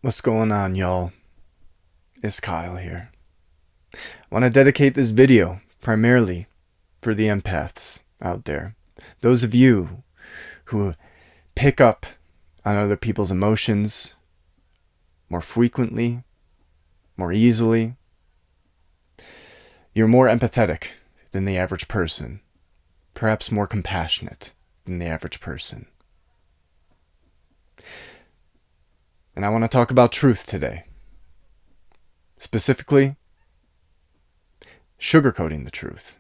What's going on, y'all? It's Kyle here. I want to dedicate this video primarily for the empaths out there. Those of you who pick up on other people's emotions more frequently, more easily. You're more empathetic than the average person, perhaps more compassionate than the average person. And I want to talk about truth today. Specifically, sugarcoating the truth.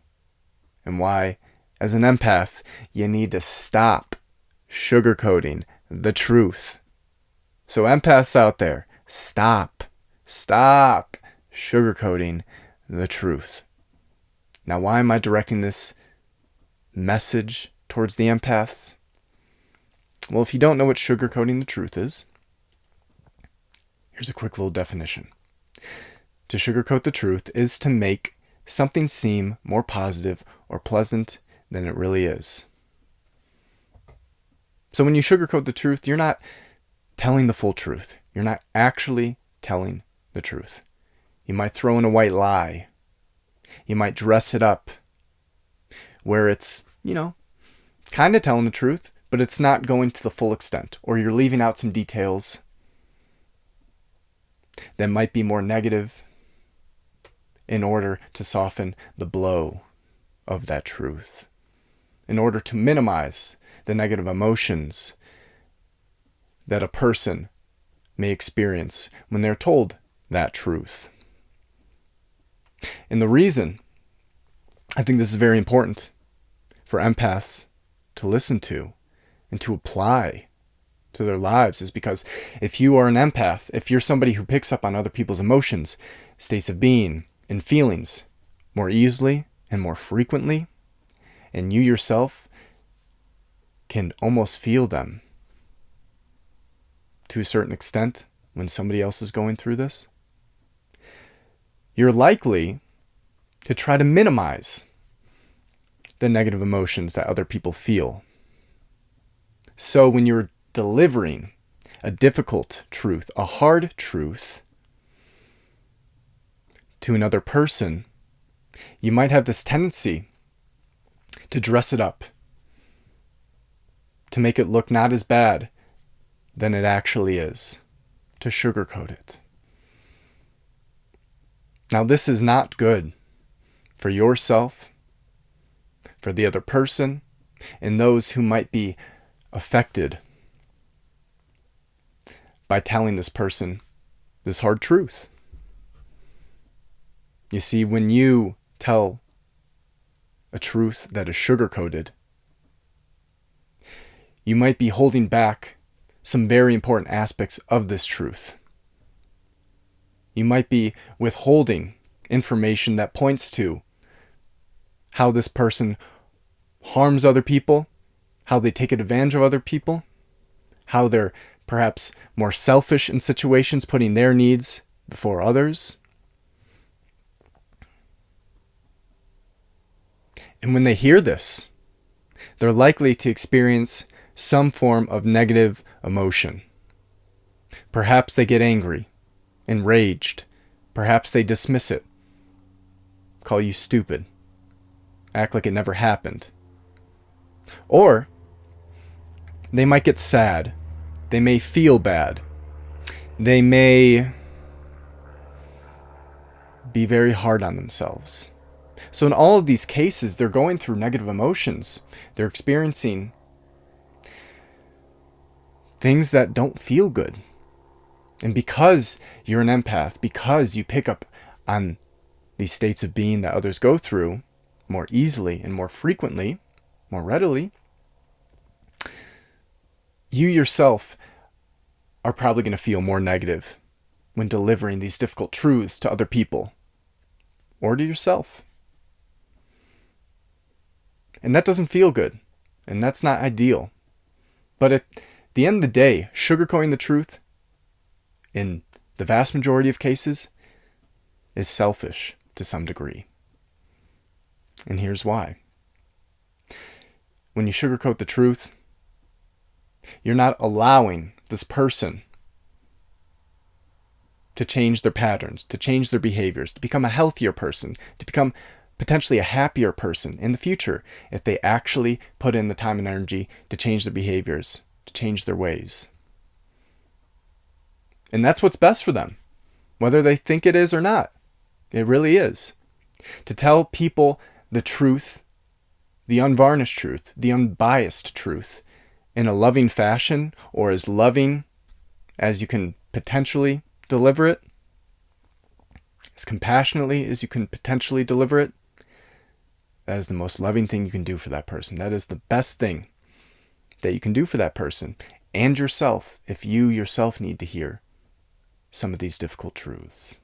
And why, as an empath, you need to stop sugarcoating the truth. So empaths out there, stop sugarcoating the truth. Now, why am I directing this message towards the empaths? Well, if you don't know what sugarcoating the truth is, here's a quick little definition. To sugarcoat the truth is to make something seem more positive or pleasant than it really is. So when you sugarcoat the truth, you're not telling the full truth. You're not actually telling the truth. You might throw in a white lie. You might dress it up where it's, kind of telling the truth, but it's not going to the full extent. Or you're leaving out some details that might be more negative in order to soften the blow of that truth, in order to minimize the negative emotions that a person may experience when they're told that truth. And the reason I think this is very important for empaths to listen to and to apply to their lives is because if you are an empath, if you're somebody who picks up on other people's emotions, states of being, and feelings more easily and more frequently, and you yourself can almost feel them to a certain extent when somebody else is going through this, you're likely to try to minimize the negative emotions that other people feel. So when you're delivering a difficult truth, a hard truth to another person, you might have this tendency to dress it up, to make it look not as bad than it actually is, to sugarcoat it. Now, this is not good for yourself, for the other person, and those who might be affected by telling this person this hard truth. You see, when you tell a truth that is sugar-coated, you might be holding back some very important aspects of this truth. You might be withholding information that points to how this person harms other people, how they take advantage of other people, how they're perhaps more selfish in situations, putting their needs before others. And when they hear this, they're likely to experience some form of negative emotion. Perhaps they get angry, enraged. Perhaps they dismiss it, call you stupid, act like it never happened. Or they might get sad. They may feel bad. They may be very hard on themselves. So in all of these cases, they're going through negative emotions. They're experiencing things that don't feel good. And because you're an empath, because you pick up on these states of being that others go through more easily and more frequently, more readily, you yourself are probably going to feel more negative when delivering these difficult truths to other people or to yourself. And that doesn't feel good, and that's not ideal. But at the end of the day, sugarcoating the truth, in the vast majority of cases, is selfish to some degree. And here's why. When you sugarcoat the truth, you're not allowing this person to change their patterns, to change their behaviors, to become a healthier person, to become potentially a happier person in the future if they actually put in the time and energy to change their behaviors, to change their ways. And that's what's best for them, whether they think it is or not. It really is. To tell people the truth, the unvarnished truth, the unbiased truth, in a loving fashion, or as loving as you can potentially deliver it, as compassionately as you can potentially deliver it, that is the most loving thing you can do for that person. That is the best thing that you can do for that person and yourself if you yourself need to hear some of these difficult truths.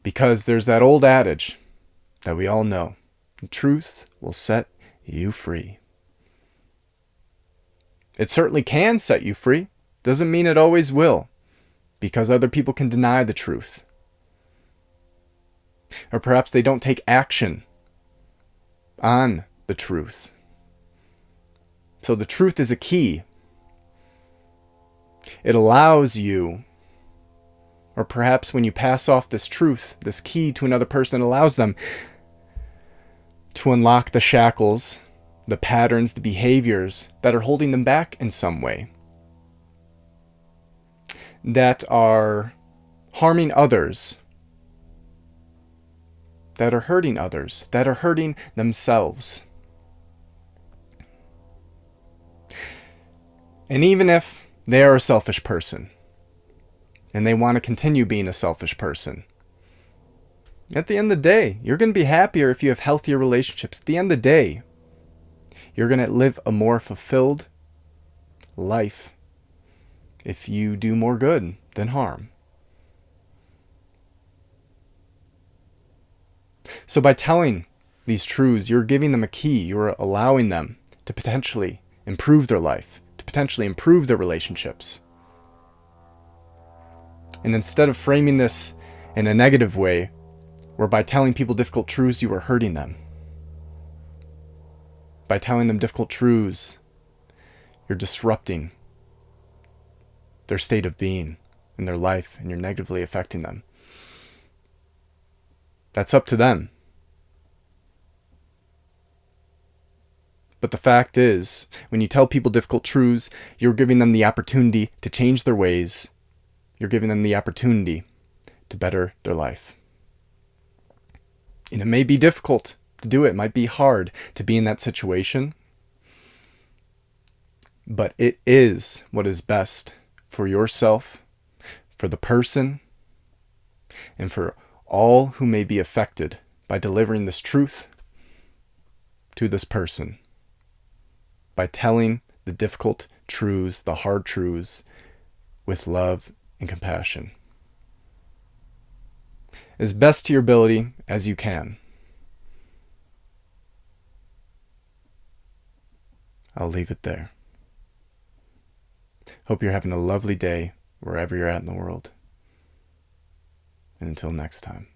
Because there's that old adage that we all know, the truth will set you free. It certainly can set you free. Doesn't mean it always will, because other people can deny the truth. Or perhaps they don't take action on the truth. So the truth is a key. It allows you, or perhaps when you pass off this truth, this key to another person, it allows them to unlock the shackles, the patterns, the behaviors that are holding them back in some way, that are harming others, that are hurting others, that are hurting themselves. And even if they are a selfish person, and they want to continue being a selfish person, at the end of the day, you're going to be happier if you have healthier relationships. At the end of the day, you're going to live a more fulfilled life if you do more good than harm. So by telling these truths, you're giving them a key. You're allowing them to potentially improve their life, to potentially improve their relationships. And instead of framing this in a negative way, where by telling people difficult truths, you are hurting them. By telling them difficult truths, you're disrupting their state of being in their life, and you're negatively affecting them. That's up to them. But the fact is, when you tell people difficult truths, you're giving them the opportunity to change their ways. You're giving them the opportunity to better their life. And it may be difficult to do it. It might be hard to be in that situation. But it is what is best for yourself, for the person, and for all who may be affected by delivering this truth to this person. By telling the difficult truths, the hard truths, with love and compassion. As best to your ability as you can. I'll leave it there. Hope you're having a lovely day wherever you're at in the world. And until next time.